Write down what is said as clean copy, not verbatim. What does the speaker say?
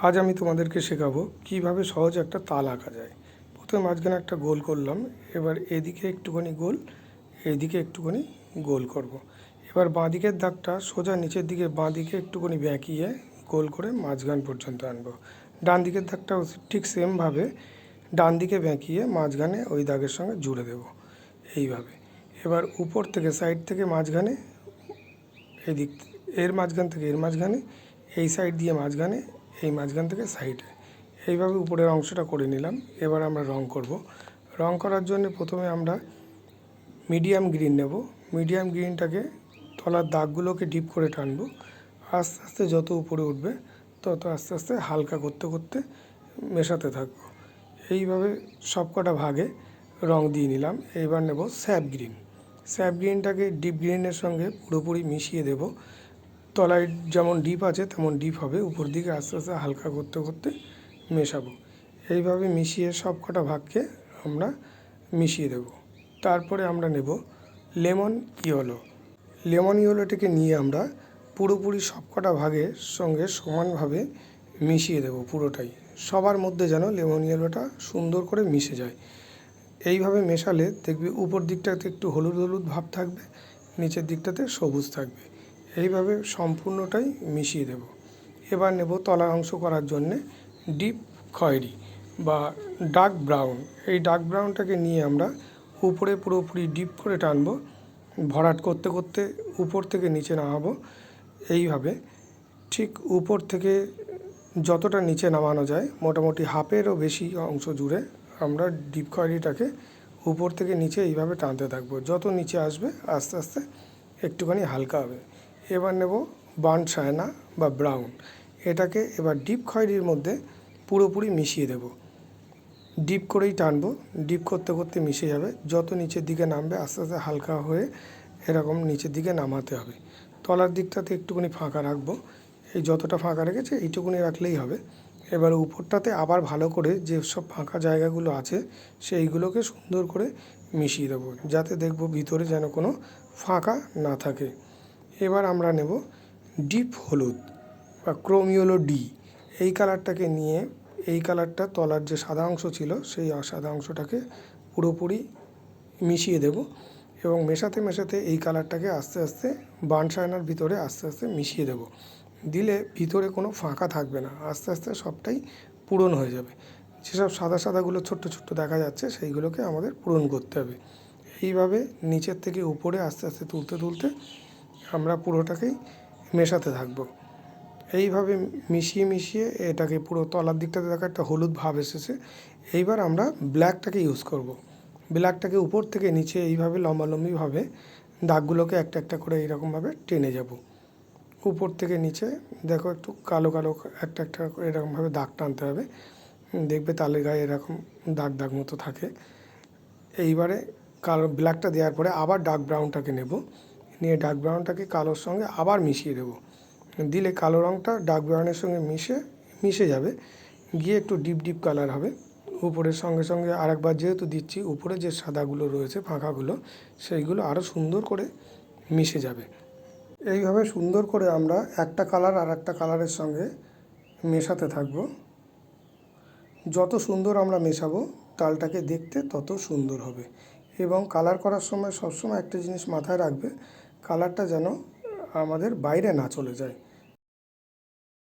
আজ আমি তোমাদেরকে শেখাবো কিভাবে সহজে একটা তাল আঁকা যায়। প্রথমে মাঝখানে একটা গোল করলাম, এবার এদিকে একটুখানি গোল, এইদিকে একটুখানি গোল করব। এবার বাঁ দিকের দাগটা সোজা নিচের দিকে বাঁ দিকে একটুখানি বেঁকিয়ে গোল করে মাঝখান পর্যন্ত আনবো। ডান দিকের দাগটাও ঠিক সেমভাবে ডান দিকে বেঁকিয়ে মাঝখানে ওই দাগের সঙ্গে জুড়ে দেব এইভাবে। এবার উপর থেকে সাইড থেকে মাঝখানে, এদিক এর মাঝখান থেকে এর মাঝখানে, এই সাইড দিয়ে মাঝখানে, এই মাঝখান থেকে সাইডে, এইভাবে উপরের অংশটা করে নিলাম। এবার আমরা রং করব। রং করার জন্য প্রথমে আমরা মিডিয়াম গ্রিন নেব। মিডিয়াম গ্রিনটাকে তলার দাগগুলোকে ডিপ করে টানবো। আস্তে আস্তে যত উপরে উঠবে তত আস্তে আস্তে হালকা করতে করতে মেশাতে থাকবো। এইভাবে সবকটা ভাগে রং দিয়ে নিলাম। এইবার নেব স্যাপ গ্রিন। স্যাপ গ্রিনটাকে ডিপ গ্রিনের সঙ্গে পুরোপুরি মিশিয়ে দেব। তলায় যেমন ডিপ আছে তেমন ডিপ হবে, উপর দিকে আস্তে আস্তে হালকা করতে করতে মেশাবো। এইভাবে মিশিয়ে সব কটা ভাগকে আমরা মিশিয়ে দেব। তারপরে আমরা নেব লেমন ইয়েলো। লেমন ইয়েলোটাকে নিয়ে আমরা পুরোপুরি সব কটা ভাগের সঙ্গে সমানভাবে মিশিয়ে দেব পুরোটাই। সবার মধ্যে যেন লেমন ইয়েলোটা সুন্দর করে মিশে যায়। এইভাবে মেশালে দেখবি উপর দিকটাতে একটু হলুদ হলুদ ভাব থাকবে, নিচের দিকটাতে সবুজ থাকবে। এইভাবে সম্পূর্ণটাই মিশিয়ে দেব। এবার নেব তলার অংশ করার জন্যে ডিপ খয়েরি বা ডার্ক ব্রাউন। এই ডার্ক ব্রাউনটাকে নিয়ে আমরা উপরে পুরোপুরি ডিপ করে টানবো, ভরাট করতে করতে উপর থেকে নিচে নামাবো। এইভাবে ঠিক উপর থেকে যতটা নিচে নামানো যায়, মোটামুটি হাফেরও বেশি অংশ জুড়ে আমরা ডিপ খয়েরিটাকে উপর থেকে নিচে এইভাবে টানতে থাকবো। যত নিচে আসবে আস্তে আস্তে একটুখানি হালকা হবে। এবার নেব বার্ন সায়না বা ব্রাউন। এটাকে এবার ডিপ খয়েরির মধ্যে পুরোপুরি মিশিয়ে দেব। ডিপ করেই টানবো, ডিপ করতে করতে মিশে যাবে। যত নিচের দিকে নামবে আস্তে আস্তে হালকা হয়ে এরকম নিচের দিকে নামাতে হবে। তলার দিকটাতে একটুখানি ফাঁকা রাখবো। এই যতটা ফাঁকা রেখেছে এইটুকুনি রাখলেই হবে। এবার উপরটাতে আবার ভালো করে যে সব ফাঁকা জায়গাগুলো আছে সেইগুলোকে সুন্দর করে মিশিয়ে দেবো, যাতে দেখব ভিতরে যেন কোনো ফাঁকা না থাকে। এবার আমরা নেব ডিপ হলুদ বা ক্রোম ইয়েলো ডি। এই কালারটাকে নিয়ে এই কালারটা তলার যে সাদা অংশ ছিল সেই সাদা অংশটাকে পুরোপুরি মিশিয়ে দেব এবং মেশাতে মেশাতে এই কালারটাকে আস্তে আস্তে বার্ন সায়নার ভিতরে আস্তে আস্তে মিশিয়ে দেব। দিলে ভিতরে কোনো ফাঁকা থাকবে না, আস্তে আস্তে সবটাই পূরণ হয়ে যাবে। যেসব সাদা সাদাগুলো ছোট্ট ছোট্ট দেখা যাচ্ছে সেইগুলোকে আমাদের পূরণ করতে হবে। এইভাবে নিচের থেকে উপরে আস্তে আস্তে তুলতে তুলতে আমরা পুরোটাকেই মেশাতে থাকবো। এইভাবে মিশিয়ে মিশিয়ে এটাকে পুরো তলার দিকটাতে দেখা একটা হলুদ ভাব এসেছে। এইবার আমরা ব্ল্যাকটাকে ইউজ করব। ব্ল্যাকটাকে উপর থেকে নিচে এইভাবে লম্বালম্বিভাবে দাগগুলোকে একটা একটা করে এইরকমভাবে টেনে যাব। উপর থেকে নিচে দেখো একটু কালো কালো একটা একটা এরকমভাবে দাগ টানতে হবে। দেখবে তালের গায়ে এরকম দাগ দাগ মতো থাকে। এইবারে কালো ব্ল্যাকটা দেওয়ার পরে আবার ডার্ক ব্রাউনটাকে নেব, নিয়ে ডার্ক ব্রাউনটাকে কালোর সঙ্গে আবার মিশিয়ে দেব। দিলে কালো রঙটা ডার্ক ব্রাউনের সঙ্গে মিশে যাবে, গিয়ে একটু ডিপ ডিপ কালার হবে। উপরের সঙ্গে সঙ্গে আরেকবার যেহেতু দিচ্ছি, উপরে যে সাদাগুলো রয়েছে ফাঁকাগুলো সেইগুলো আরও সুন্দর করে মিশে যাবে। এইভাবে সুন্দর করে আমরা একটা কালার আর একটা কালারের সঙ্গে মেশাতে থাকবো। যত সুন্দর আমরা মেশাবো তালটাকে দেখতে তত সুন্দর হবে। এবং কালার করার সময় সবসময় একটা জিনিস মাথায় রাখবে, কালারটা যেন আমাদের বাইরে না চলে যায়।